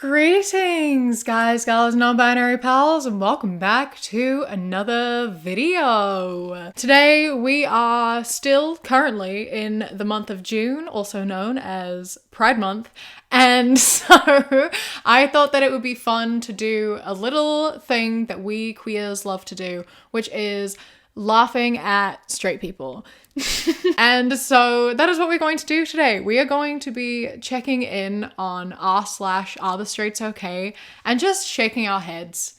Greetings, guys, gals, non-binary pals, and welcome back to another video. Today we are still currently in the month of June, also known as Pride Month, and so I thought that it would be fun to do a little thing that we queers love to do, which is laughing at straight people. And so that is what we're going to do today. We are going to be checking in on AreTheStraightsOkay and just shaking our heads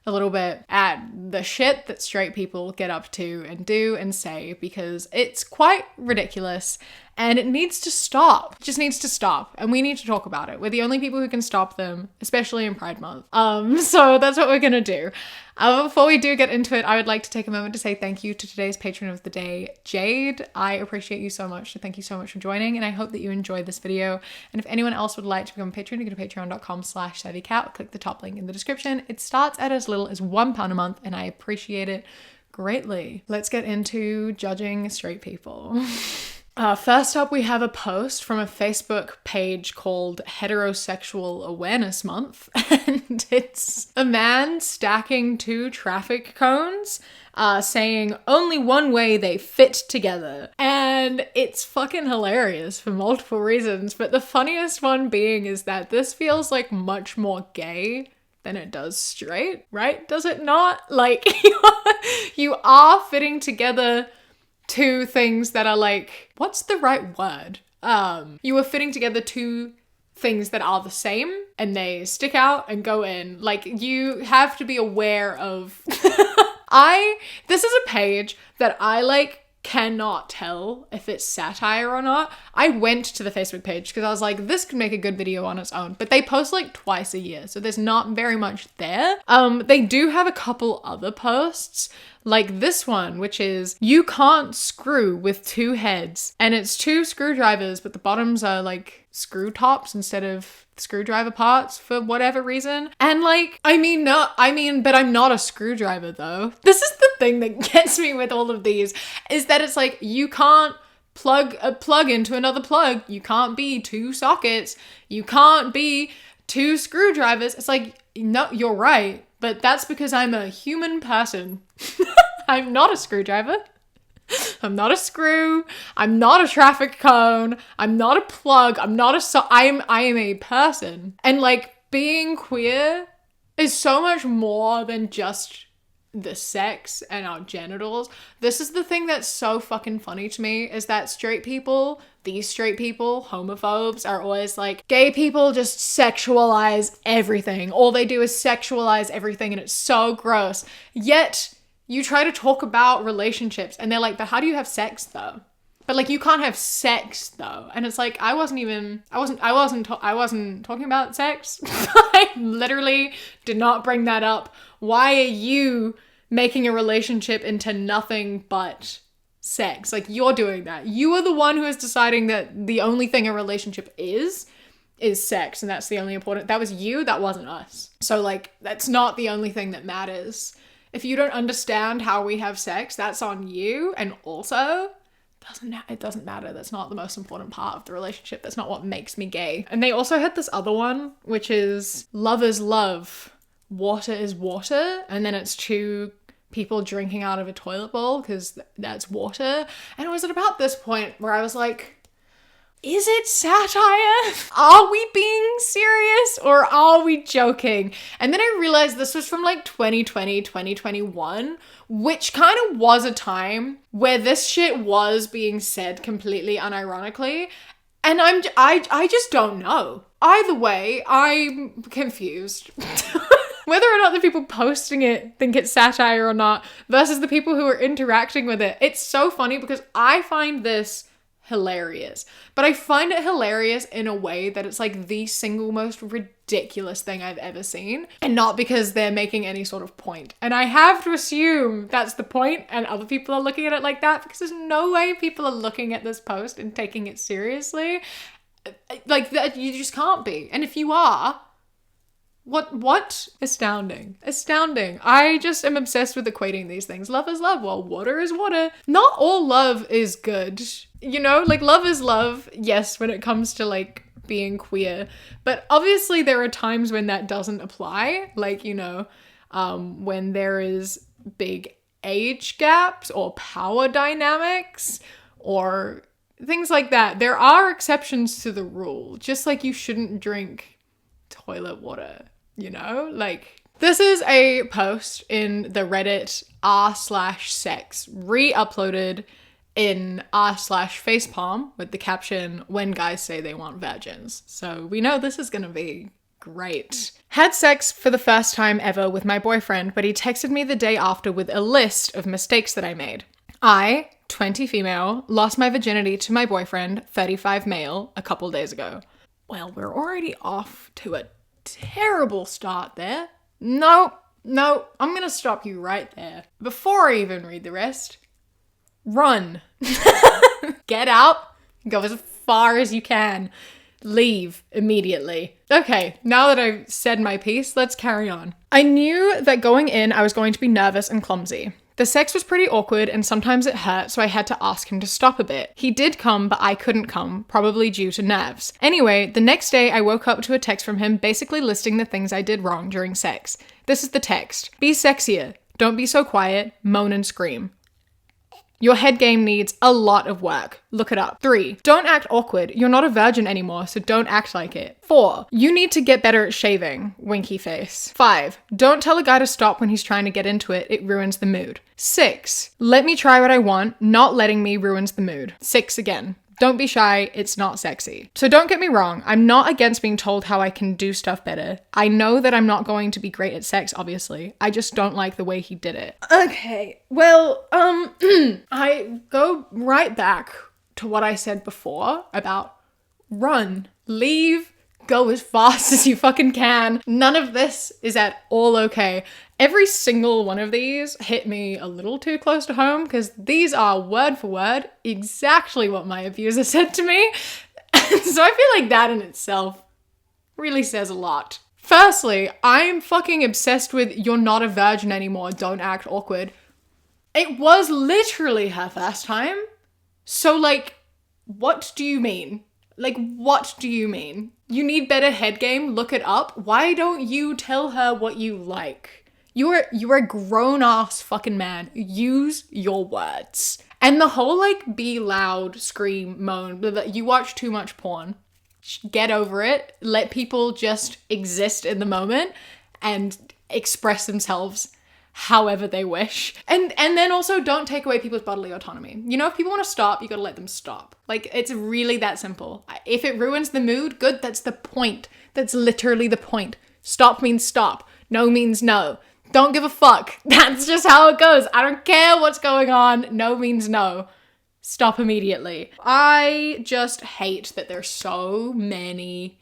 a little bit at the shit that straight people get up to and do and say, because it's quite ridiculous and it needs to stop. It just needs to stop, and we need to talk about it. We're the only people who can stop them, especially in Pride Month. So that's what we're gonna do. Before we do get into it, I would like to take a moment to say thank you to today's patron of the day, Jade. I appreciate you so much, so thank you so much for joining, and I hope that you enjoyed this video. And if anyone else would like to become a patron, you go to patreon.com/savvycat, click the top link in the description. It starts at as little as £1 a month, and I appreciate it greatly. Let's get into judging straight people. First up, we have a post from a Facebook page called Heterosexual Awareness Month, and it's a man stacking 2 traffic cones, saying only one way they fit together. And it's fucking hilarious for multiple reasons, but the funniest one being is that this feels like much more gay than it does straight, right? Does it not? Like, you are fitting together 2 things that are like, what's the right word? You are fitting together 2 things that are the same and they stick out and go in. Like, you have to be aware of this is a page that I cannot tell if it's satire or not. I went to the Facebook page because I was like, this could make a good video on its own, but they post like twice a year, so there's not very much there. They do have a couple other posts, like this one, which is, you can't screw with 2 heads, and it's 2 screwdrivers, but the bottoms are like screw tops instead of screwdriver parts for whatever reason. And but I'm not a screwdriver though. This is the thing that gets me with all of these, is that it's like, you can't plug a plug into another plug. You can't be 2 sockets. You can't be 2 screwdrivers. It's like, no, you're right, but that's because I'm a human person. I'm not a screwdriver. I'm not a screw. I'm not a traffic cone. I'm not a plug. I am a person. And being queer is so much more than just the sex and our genitals. This is the thing that's so fucking funny to me, is that these straight people, homophobes, are always like, gay people just sexualize everything. All they do is sexualize everything, and it's so gross. Yet you try to talk about relationships and they're like, but how do you have sex though? But you can't have sex though. And it's like, I wasn't talking about sex. I literally did not bring that up. Why are you making a relationship into nothing but sex? You're doing that. You are the one who is deciding that the only thing a relationship is sex, and that's the only important. That was you, that wasn't us. So that's not the only thing that matters. If you don't understand how we have sex, that's on you. And also, it doesn't matter. That's not the most important part of the relationship. That's not what makes me gay. And they also had this other one, which is love is love, water is water. And then it's 2 people drinking out of a toilet bowl because that's water. And it was at about this point where I was like, is it satire? Are we being serious or are we joking? And then I realized this was from 2020, 2021, which kind of was a time where this shit was being said completely unironically. And I just don't know. Either way, I'm confused. Whether or not the people posting it think it's satire or not versus the people who are interacting with it. It's so funny because I find this hilarious, but I find it hilarious in a way that it's the single most ridiculous thing I've ever seen, and not because they're making any sort of point. And I have to assume that's the point and other people are looking at it like that, because there's no way people are looking at this post and taking it seriously. That you just can't be. And if you are, what? Astounding. I just am obsessed with equating these things. Love is love. Well, water is water. Not all love is good. Love is love. Yes, when it comes to being queer. But obviously there are times when that doesn't apply. Like, you know, when there is big age gaps or power dynamics or things like that. There are exceptions to the rule. Just like you shouldn't drink toilet water, you know? Like, this is a post in the Reddit r/sex re-uploaded in r/facepalm with the caption, "When guys say they want virgins." So we know this is gonna be great. Had sex for the first time ever with my boyfriend, but he texted me the day after with a list of mistakes that I made. I, 20 female, lost my virginity to my boyfriend, 35 male, a couple days ago. Well, we're already off to a terrible start there. No, I'm gonna stop you right there. Before I even read the rest, run. Get out, go as far as you can. Leave immediately. Okay, now that I've said my piece, let's carry on. I knew that going in, I was going to be nervous and clumsy. The sex was pretty awkward and sometimes it hurt, so I had to ask him to stop a bit. He did come, but I couldn't come, probably due to nerves. Anyway, the next day I woke up to a text from him basically listing the things I did wrong during sex. This is the text. Be sexier. Don't be so quiet. Moan and scream. Your head game needs a lot of work. Look it up. 3. Don't act awkward. You're not a virgin anymore, so don't act like it. 4. You need to get better at shaving. Winky face. 5. Don't tell a guy to stop when he's trying to get into it. It ruins the mood. 6. Let me try what I want. Not letting me ruins the mood. 6 again. Don't be shy, it's not sexy. So don't get me wrong, I'm not against being told how I can do stuff better. I know that I'm not going to be great at sex, obviously. I just don't like the way he did it. Okay, well, I go right back to what I said before about run, leave, go as fast as you fucking can. None of this is at all okay. Every single one of these hit me a little too close to home because these are word for word exactly what my abuser said to me. So I feel like that in itself really says a lot. Firstly, I'm fucking obsessed with "you're not a virgin anymore, don't act awkward." It was literally her first time. So like, what do you mean? Like, what do you mean? You need better head game? Look it up. Why don't you tell her what you like? You're a grown-ass fucking man. Use your words. And the whole, like, be loud, scream, moan, you watch too much porn. Get over it. Let people just exist in the moment and express themselves however they wish. And then also don't take away people's bodily autonomy. You know, if people want to stop, you gotta let them stop. Like, it's really that simple. If it ruins the mood, good, that's the point. That's literally the point. Stop means stop. No means no. Don't give a fuck. That's just how it goes. I don't care what's going on. No means no. Stop immediately. I just hate that there's so many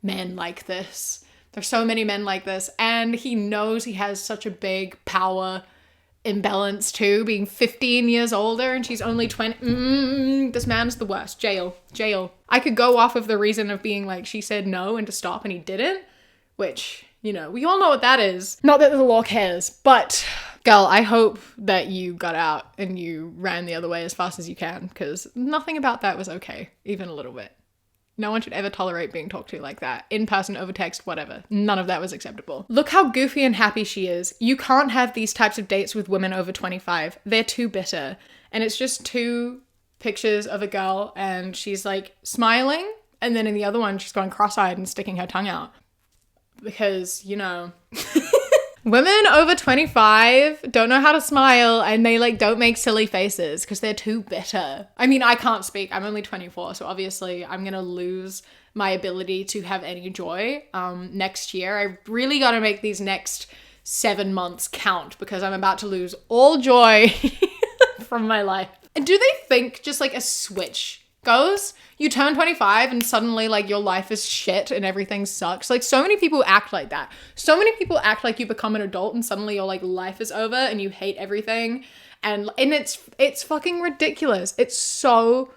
men like this. There's so many men like this, and he knows he has such a big power imbalance too, being 15 years older and she's only 20. This man's the worst. Jail. I could go off of the reason of being like, she said no and to stop and he didn't, which, you know, we all know what that is. Not that the law cares, but girl, I hope that you got out and you ran the other way as fast as you can, because nothing about that was okay, even a little bit. No one should ever tolerate being talked to like that. In person, over text, whatever. None of that was acceptable. Look how goofy and happy she is. You can't have these types of dates with women over 25. They're too bitter. And it's just 2 pictures of a girl and she's like smiling. And then in the other one, she's going cross-eyed and sticking her tongue out. Because, you know... Women over 25 don't know how to smile and they like don't make silly faces because they're too bitter. I mean, I can't speak. I'm only 24, so obviously I'm gonna lose my ability to have any joy next year. I really gotta make these next 7 months count because I'm about to lose all joy from my life. And do they think just like a switch goes? You turn 25 and suddenly like your life is shit and everything sucks. Like so many people act like that. So many people act like you become an adult and suddenly your like life is over and you hate everything. And it's fucking ridiculous. It's so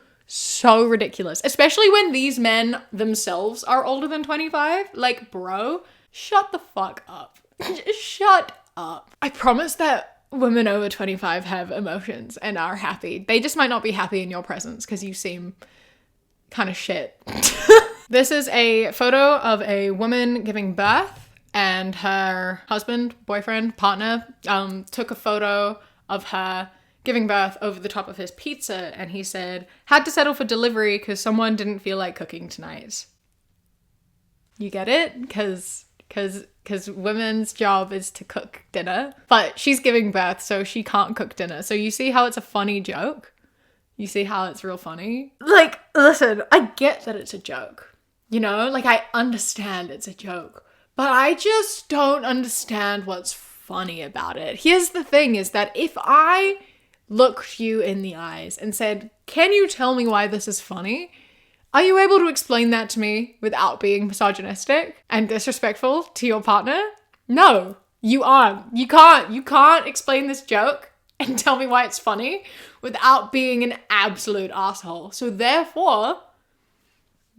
ridiculous. Especially when these men themselves are older than 25. Like, bro, shut the fuck up. Shut up. I promise that women over 25 have emotions and are happy. They just might not be happy in your presence because you seem kind of shit. This is a photo of a woman giving birth, and her husband, boyfriend, partner took a photo of her giving birth over the top of his pizza, and he said, had to settle for delivery because someone didn't feel like cooking tonight. You get it? Because women's job is to cook dinner, but she's giving birth, so she can't cook dinner. So you see how it's a funny joke? You see how it's real funny? Like, listen, I get that it's a joke. You know, like, I understand it's a joke, but I just don't understand what's funny about it. Here's the thing, is that if I looked you in the eyes and said, can you tell me why this is funny? Are you able to explain that to me without being misogynistic and disrespectful to your partner? No, you aren't. You can't explain this joke and tell me why it's funny without being an absolute asshole. So therefore,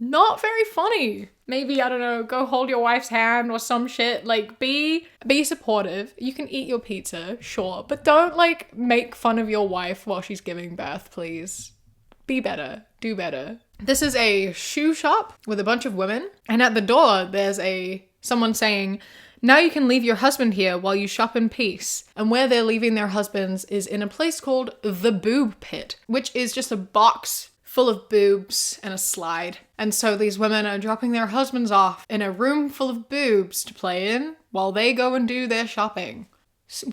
not very funny. Maybe, I don't know, go hold your wife's hand or some shit. Like, be supportive. You can eat your pizza, sure, but don't, like, make fun of your wife while she's giving birth, please. Be better. Do better. This is a shoe shop with a bunch of women, and at the door there's someone saying, now you can leave your husband here while you shop in peace. And where they're leaving their husbands is in a place called the Boob Pit, which is just a box full of boobs and a slide. And so these women are dropping their husbands off in a room full of boobs to play in while they go and do their shopping.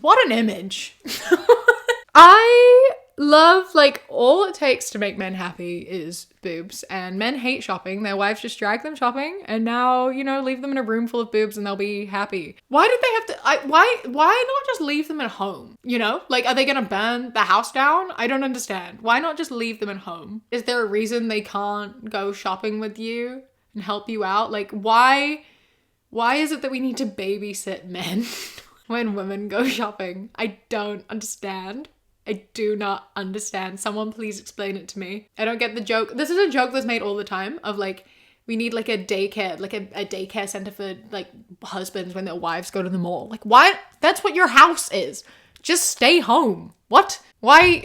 What an image. I love, like, all it takes to make men happy is boobs, and men hate shopping. Their wives just drag them shopping, and now, you know, leave them in a room full of boobs and they'll be happy. Why did they have to, why not just leave them at home? You know, like, are they gonna burn the house down? I don't understand. Why not just leave them at home? Is there a reason they can't go shopping with you and help you out? Like, why is it that we need to babysit men when women go shopping? I don't understand. I do not understand. Someone please explain it to me. I don't get the joke. This is a joke that's made all the time of, like, we need, like, a daycare, like a daycare center for, like, husbands when their wives go to the mall. Like, why? That's what your house is. Just stay home. What? Why?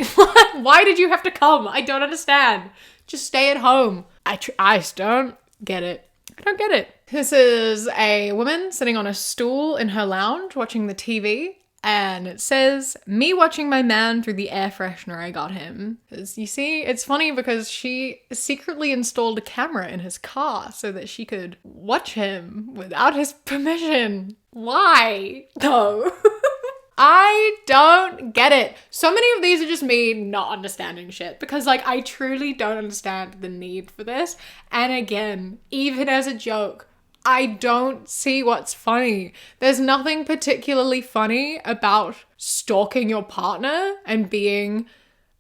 Why did you have to come? I don't understand. Just stay at home. I just don't get it. I don't get it. This is a woman sitting on a stool in her lounge watching the TV. And it says, me watching my man through the air freshener I got him. As you see, it's funny because she secretly installed a camera in his car so that she could watch him without his permission. Why? No. I don't get it. So many of these are just me not understanding shit because, like, I truly don't understand the need for this. And again, even as a joke, I don't see what's funny. There's nothing particularly funny about stalking your partner and being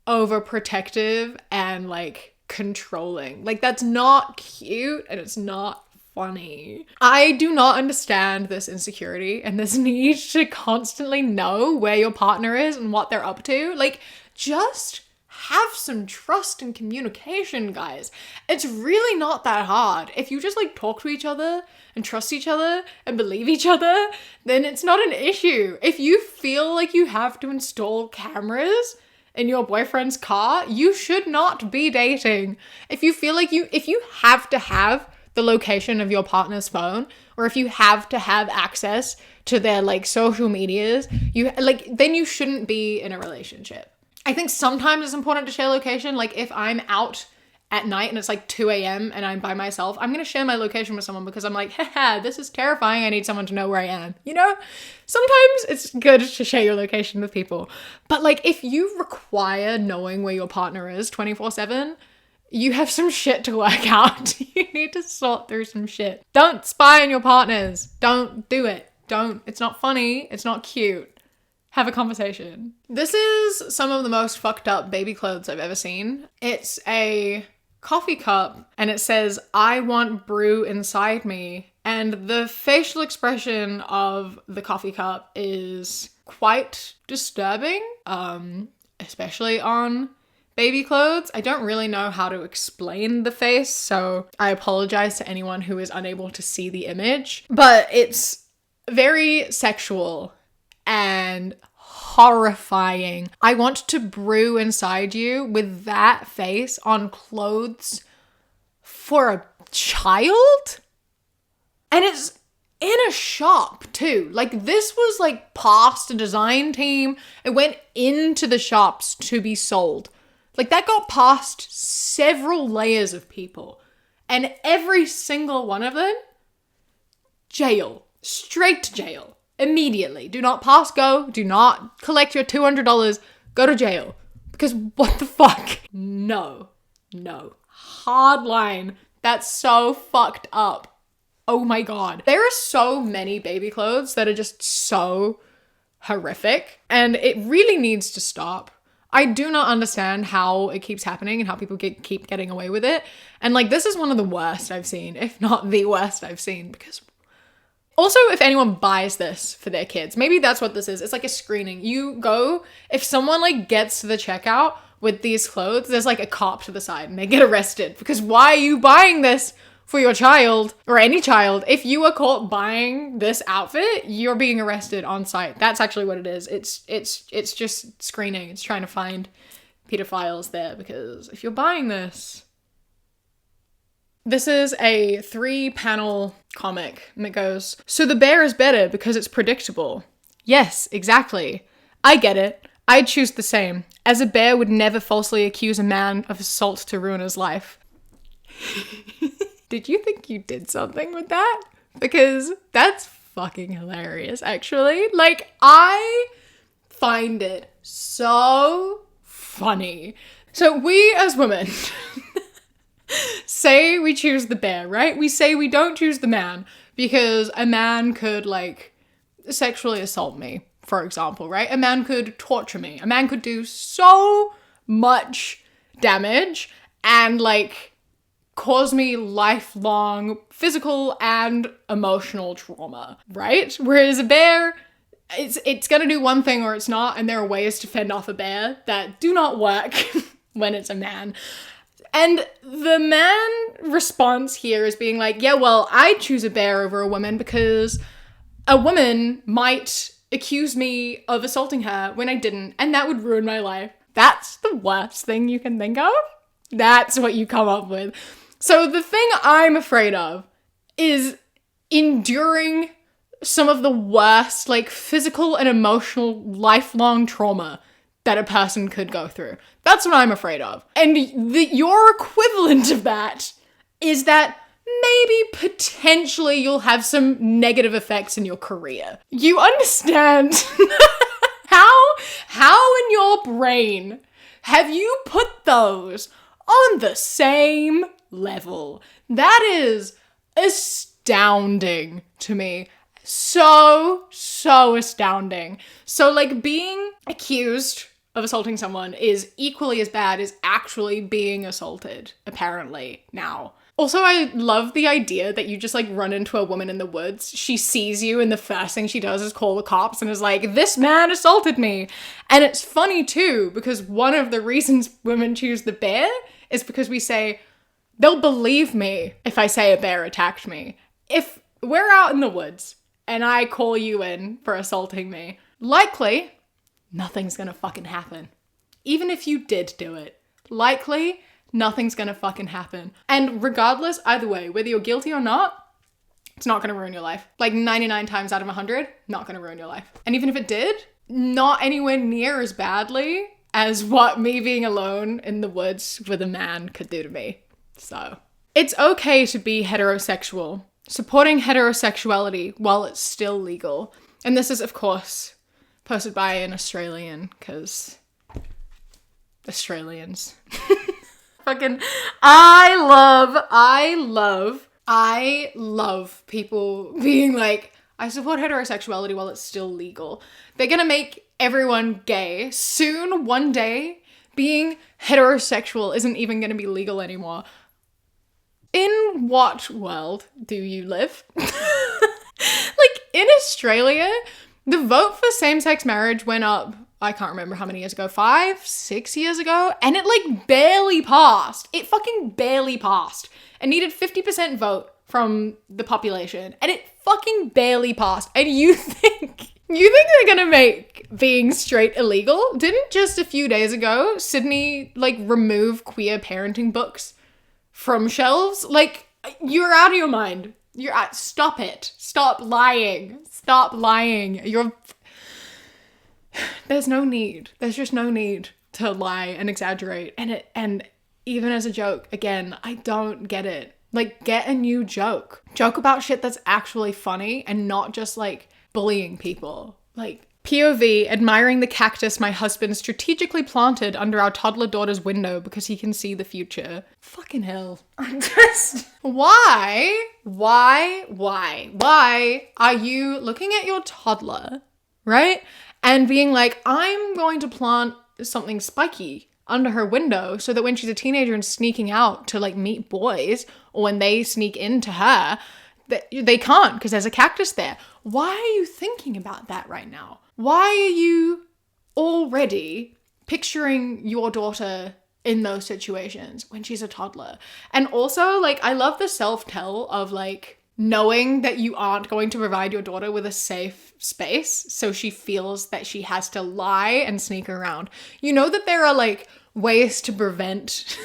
overprotective and, like, controlling. Like, that's not cute and it's not funny. I do not understand this insecurity and this need to constantly know where your partner is and what they're up to. Like, just have some trust and communication, guys. It's really not that hard. If you just, like, talk to each other and trust each other and believe each other, then it's not an issue. If you feel like you have to install cameras in your boyfriend's car, you should not be dating. If you feel like if you have to have the location of your partner's phone, or if you have to have access to their, like, social medias, then you shouldn't be in a relationship. I think sometimes it's important to share location. Like, if I'm out at night and it's like 2 a.m. and I'm by myself, I'm going to share my location with someone because I'm like, haha, this is terrifying. I need someone to know where I am. You know, sometimes it's good to share your location with people. But, like, if you require knowing where your partner is 24/7, you have some shit to work out. You need to sort through some shit. Don't spy on your partners. Don't do it. Don't. It's not funny. It's not cute. Have a conversation. This is some of the most fucked up baby clothes I've ever seen. It's a coffee cup and it says, I want brew inside me. And the facial expression of the coffee cup is quite disturbing, especially on baby clothes. I don't really know how to explain the face, so I apologize to anyone who is unable to see the image, but it's very sexual and horrifying. I want to brew inside you with that face on clothes for a child? And it's in a shop too. Like, this was like past a design team. It went into the shops to be sold. Like, that got past several layers of people. And every single one of them, jail. Straight to jail. Immediately. Do not pass go. Do not collect your $200. Go to jail. Because what the fuck? No. Hard line. That's so fucked up. Oh my God. There are so many baby clothes that are just so horrific. And it really needs to stop. I do not understand how it keeps happening and how people keep getting away with it. And like, this is one of the worst I've seen, if not the worst I've seen, because also, if anyone buys this for their kids, maybe that's what this is. It's like a screening. You go, if someone like gets to the checkout with these clothes, there's like a cop to the side and they get arrested because why are you buying this for your child or any child? If you are caught buying this outfit, you're being arrested on site. That's actually what it is. It's just screening. It's trying to find pedophiles there, because if you're buying this is a 3-panel comic and it goes, so the bear is better because it's predictable. Yes, exactly. I get it. I'd choose the same, as a bear would never falsely accuse a man of assault to ruin his life. Did you think you did something with that? Because that's fucking hilarious, actually. Like, I find it so funny. So we as women say we choose the bear, right? We say we don't choose the man because a man could like sexually assault me, for example, right? A man could torture me. A man could do so much damage and like cause me lifelong physical and emotional trauma, right? Whereas a bear, it's gonna do one thing or it's not, and there are ways to fend off a bear that do not work when it's a man. And the man response here is being like, yeah, well, I'd choose a bear over a woman because a woman might accuse me of assaulting her when I didn't, and that would ruin my life. That's the worst thing you can think of. That's what you come up with. So the thing I'm afraid of is enduring some of the worst, like, physical and emotional lifelong trauma that a person could go through. That's what I'm afraid of. And your equivalent of that is that maybe potentially you'll have some negative effects in your career. You understand how in your brain have you put those on the same level? That is astounding to me. So astounding. So like, being accused of assaulting someone is equally as bad as actually being assaulted, apparently, now. Also, I love the idea that you just like run into a woman in the woods, she sees you, and the first thing she does is call the cops and is like, this man assaulted me. And it's funny too, because one of the reasons women choose the bear is because we say, they'll believe me if I say a bear attacked me. If we're out in the woods and I call you in for assaulting me, likely nothing's gonna fucking happen. Even if you did do it, likely nothing's gonna fucking happen. And regardless, either way, whether you're guilty or not, it's not gonna ruin your life. Like 99 times out of 100, not gonna ruin your life. And even if it did, not anywhere near as badly as what me being alone in the woods with a man could do to me. So, it's okay to be heterosexual. Supporting heterosexuality while it's still legal. And this is, of course, posted by an Australian, because Australians. Fucking, I love people being like, I support heterosexuality while it's still legal. They're gonna make everyone gay. Soon, one day, being heterosexual isn't even gonna be legal anymore. In what world do you live? Like, in Australia, the vote for same-sex marriage went up, I can't remember how many years ago, 5, 6 years ago, and it like barely passed. It fucking barely passed. It needed 50% vote from the population, and it fucking barely passed. And you think they're gonna make being straight illegal? Didn't just a few days ago Sydney like remove queer parenting books from shelves? Like, You're out of your mind. Stop it. Stop lying. Stop lying. There's no need. There's just no need to lie and exaggerate. And even as a joke, again, I don't get it. Like, get a new joke. Joke about shit that's actually funny and not just like bullying people. Like, POV, admiring the cactus my husband strategically planted under our toddler daughter's window because he can see the future. Fucking hell. I'm just... Why are you looking at your toddler, right? And being like, I'm going to plant something spiky under her window so that when she's a teenager and sneaking out to like meet boys, or when they sneak into her, they can't because there's a cactus there. Why are you thinking about that right now? Why are you already picturing your daughter in those situations when she's a toddler? And also, like, I love the self-tell of like knowing that you aren't going to provide your daughter with a safe space, so she feels that she has to lie and sneak around. You know that there are like ways to prevent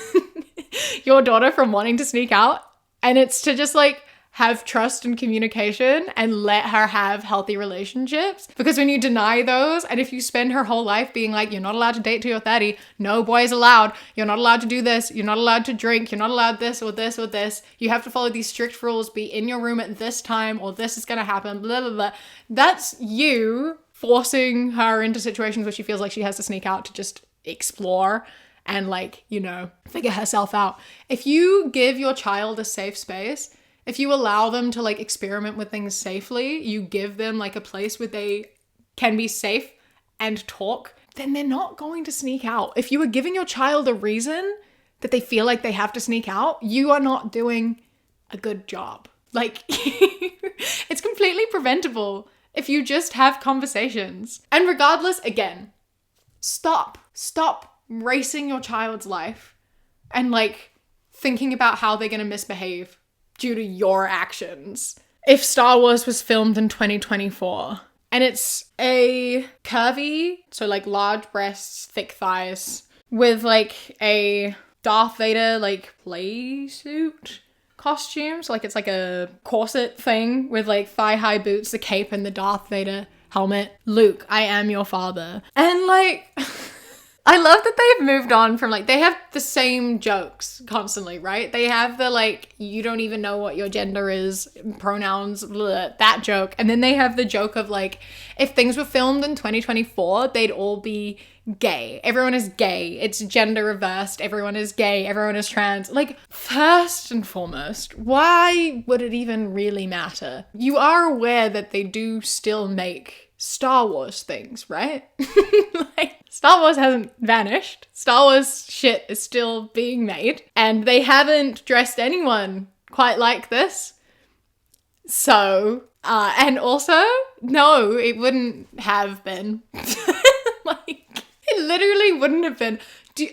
your daughter from wanting to sneak out, and it's to just like have trust and communication and let her have healthy relationships. Because when you deny those, and if you spend her whole life being like, you're not allowed to date till you're 30, no boys allowed, you're not allowed to do this, you're not allowed to drink, you're not allowed this or this or this, you have to follow these strict rules, be in your room at this time or this is gonna happen, blah, blah, blah. That's you forcing her into situations where she feels like she has to sneak out to just explore and like, you know, figure herself out. If you give your child a safe space, if you allow them to like experiment with things safely, you give them like a place where they can be safe and talk, then they're not going to sneak out. If you are giving your child a reason that they feel like they have to sneak out, you are not doing a good job. Like, it's completely preventable if you just have conversations. And regardless, again, stop racing your child's life and like thinking about how they're going to misbehave due to your actions. If Star Wars was filmed in 2024 and it's a curvy, so like large breasts, thick thighs, with like a Darth Vader like play suit costume, so like it's like a corset thing with like thigh-high boots, the cape, and the Darth Vader helmet. Luke, I am your father. And like... I love that they've moved on from like, they have the same jokes constantly, right? They have the like, you don't even know what your gender is, pronouns, blah, that joke. And then they have the joke of like, if things were filmed in 2024, they'd all be gay. Everyone is gay. It's gender reversed. Everyone is gay. Everyone is trans. Like, first and foremost, why would it even really matter? You are aware that they do still make Star Wars things, right? Like, Star Wars hasn't vanished. Star Wars shit is still being made, and they haven't dressed anyone quite like this. So, and also, no, it wouldn't have been. Like, it literally wouldn't have been.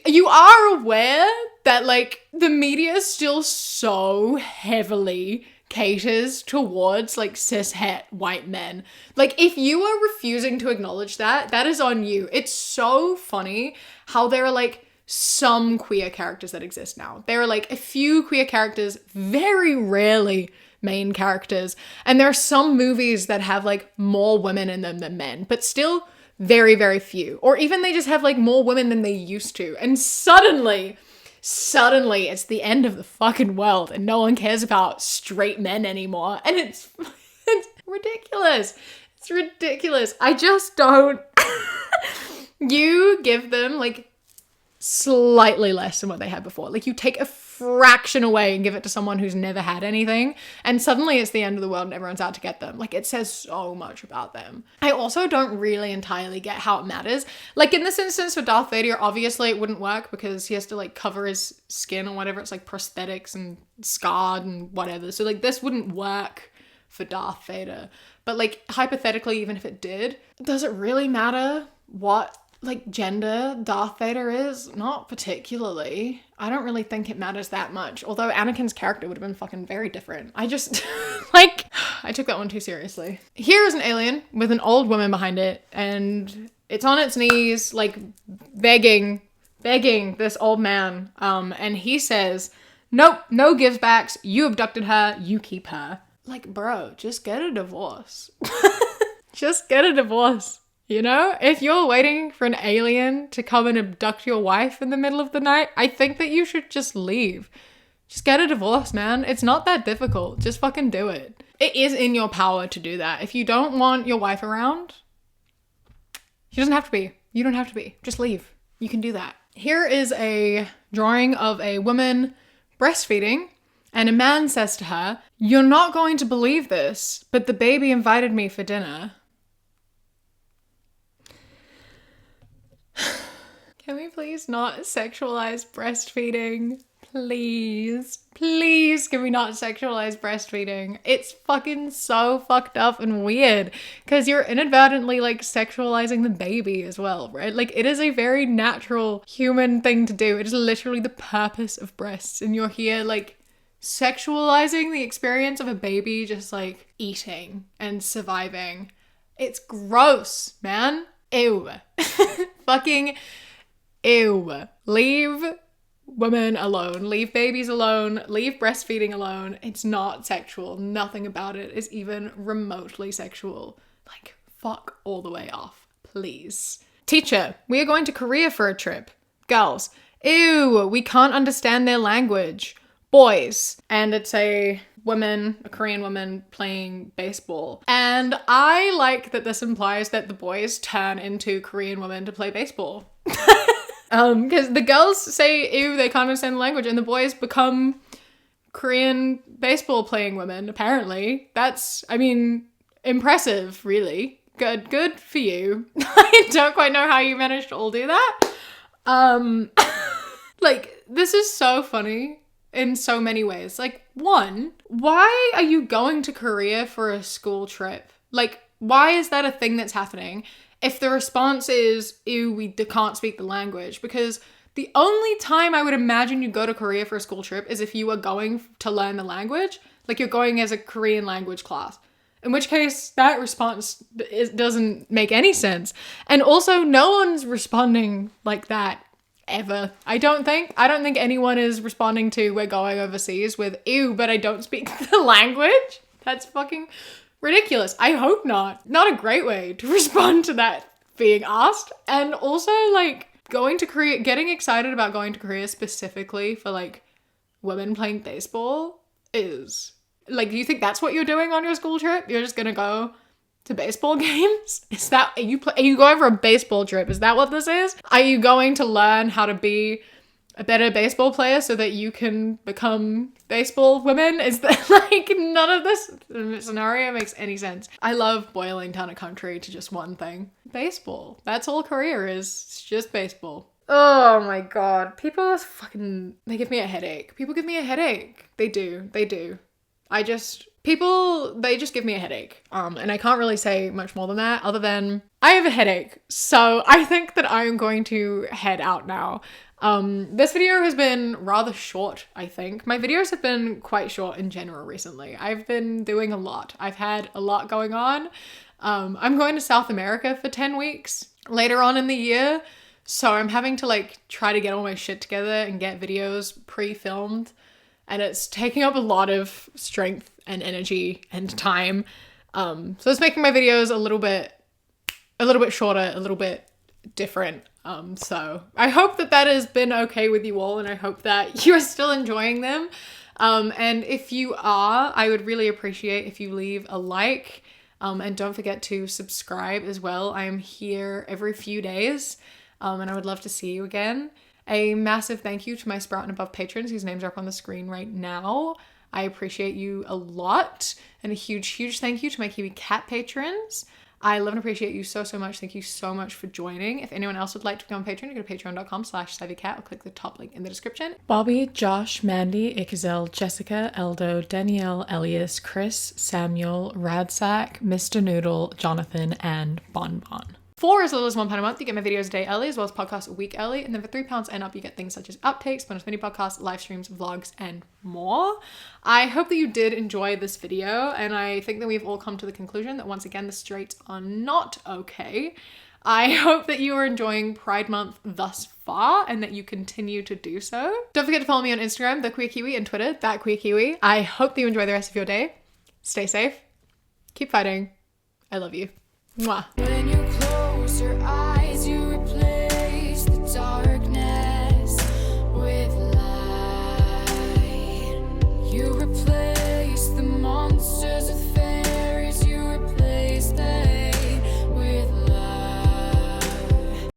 You are aware that, like, the media still so heavily caters towards like cis-het white men. Like, if you are refusing to acknowledge that, that is on you. It's so funny how there are like some queer characters that exist now. There are like a few queer characters, very rarely main characters, and there are some movies that have like more women in them than men, but still very, very few. Or even they just have like more women than they used to, and suddenly it's the end of the fucking world and no one cares about straight men anymore. And it's ridiculous. It's ridiculous. I just don't... You give them like slightly less than what they had before. Like, you take a fraction away and give it to someone who's never had anything, and suddenly it's the end of the world and everyone's out to get them. Like, it says so much about them. I also don't really entirely get how it matters. Like, in this instance for Darth Vader, obviously it wouldn't work because he has to like cover his skin or whatever. It's like prosthetics and scarred and whatever. So like, this wouldn't work for Darth Vader. But like, hypothetically, even if it did, does it really matter what like gender Darth Vader is? Not particularly. I don't really think it matters that much. Although Anakin's character would have been fucking very different. I just, like, I took that one too seriously. Here is an alien with an old woman behind it, and it's on its knees, like, begging this old man. And he says Nope, no gives backs. You abducted her, you keep her. Like, bro, just get a divorce. Just get a divorce. You know, if you're waiting for an alien to come and abduct your wife in the middle of the night, I think that you should just leave. Just get a divorce, man. It's not that difficult. Just fucking do it. It is in your power to do that. If you don't want your wife around, she doesn't have to be. You don't have to be. Just leave. You can do that. Here is a drawing of a woman breastfeeding, and a man says to her, "You're not going to believe this, but the baby invited me for dinner." Can we please not sexualize breastfeeding? Please. Please, can we not sexualize breastfeeding? It's fucking so fucked up and weird because you're inadvertently like sexualizing the baby as well, right? Like it is a very natural human thing to do. It is literally the purpose of breasts, and you're here like sexualizing the experience of a baby just like eating and surviving. It's gross, man. Ew. Fucking ew. Leave women alone. Leave babies alone. Leave breastfeeding alone. It's not sexual. Nothing about it is even remotely sexual. Like, fuck all the way off, please. Teacher, we are going to Korea for a trip. Girls, ew, we can't understand their language. Boys, and it's a Korean woman playing baseball. And I like that this implies that the boys turn into Korean women to play baseball. Because the girls say, ew, they can't understand the language, and the boys become Korean baseball playing women, apparently. That's, I mean, impressive, really. Good for you. I don't quite know how you managed to all do that. Like, this is so funny in so many ways. Like, one, why are you going to Korea for a school trip? Like, why is that a thing that's happening? If the response is, ew, we can't speak the language, because the only time I would imagine you go to Korea for a school trip is if you are going to learn the language, like you're going as a Korean language class, in which case that response doesn't make any sense. And also no one's responding like that ever. I don't think anyone is responding to we're going overseas with, ew, but I don't speak the language. That's fucking ridiculous. I hope not. Not a great way to respond to that being asked. And also like going to Korea, getting excited about going to Korea specifically for like women playing baseball is like, do you think that's what you're doing on your school trip? You're just gonna go to baseball games? Is that, are you going for a baseball trip? Is that what this is? Are you going to learn how to be a better baseball player so that you can become baseball women? Is that like, none of this scenario makes any sense. I love boiling down a country to just one thing. Baseball. That's all Korea is. It's just baseball. Oh my god. People are fucking, they give me a headache. People give me a headache. They do. They just give me a headache. And I can't really say much more than that other than I have a headache. So I think that I am going to head out now. This video has been rather short, I think. My videos have been quite short in general recently. I've been doing a lot. I've had a lot going on. I'm going to South America for 10 weeks later on in the year. So I'm having to like try to get all my shit together and get videos pre-filmed. And it's taking up a lot of strength and energy and time. So it's making my videos a little bit shorter, a little bit different. So I hope that has been okay with you all, and I hope that you are still enjoying them. And if you are, I would really appreciate if you leave a like, and don't forget to subscribe as well. I am here every few days, and I would love to see you again. A massive thank you to my Sprout and Above patrons whose names are up on the screen right now. I appreciate you a lot. And a huge thank you to my Kiwi Cat patrons. I love and appreciate you so much. Thank you so much for joining. If anyone else would like to become a patron, you go to patreon.com/SavvyCat or click the top link in the description. Bobby, Josh, Mandy, Ixel, Jessica, Eldo, Danielle, Elias, Chris, Samuel, Radsack, Mr. Noodle, Jonathan, and Bonbon. For as little as £1 a month, you get my videos a day early, as well as podcasts a week early. And then for £3 and up, you get things such as outtakes, bonus mini podcasts, live streams, vlogs, and more. I hope that you did enjoy this video, and I think that we've all come to the conclusion that once again, the straights are not okay. I hope that you are enjoying Pride Month thus far and that you continue to do so. Don't forget to follow me on Instagram, The Queer Kiwi, and Twitter, That Queer Kiwi. I hope that you enjoy the rest of your day. Stay safe. Keep fighting. I love you. Mwah. When you close your eyes.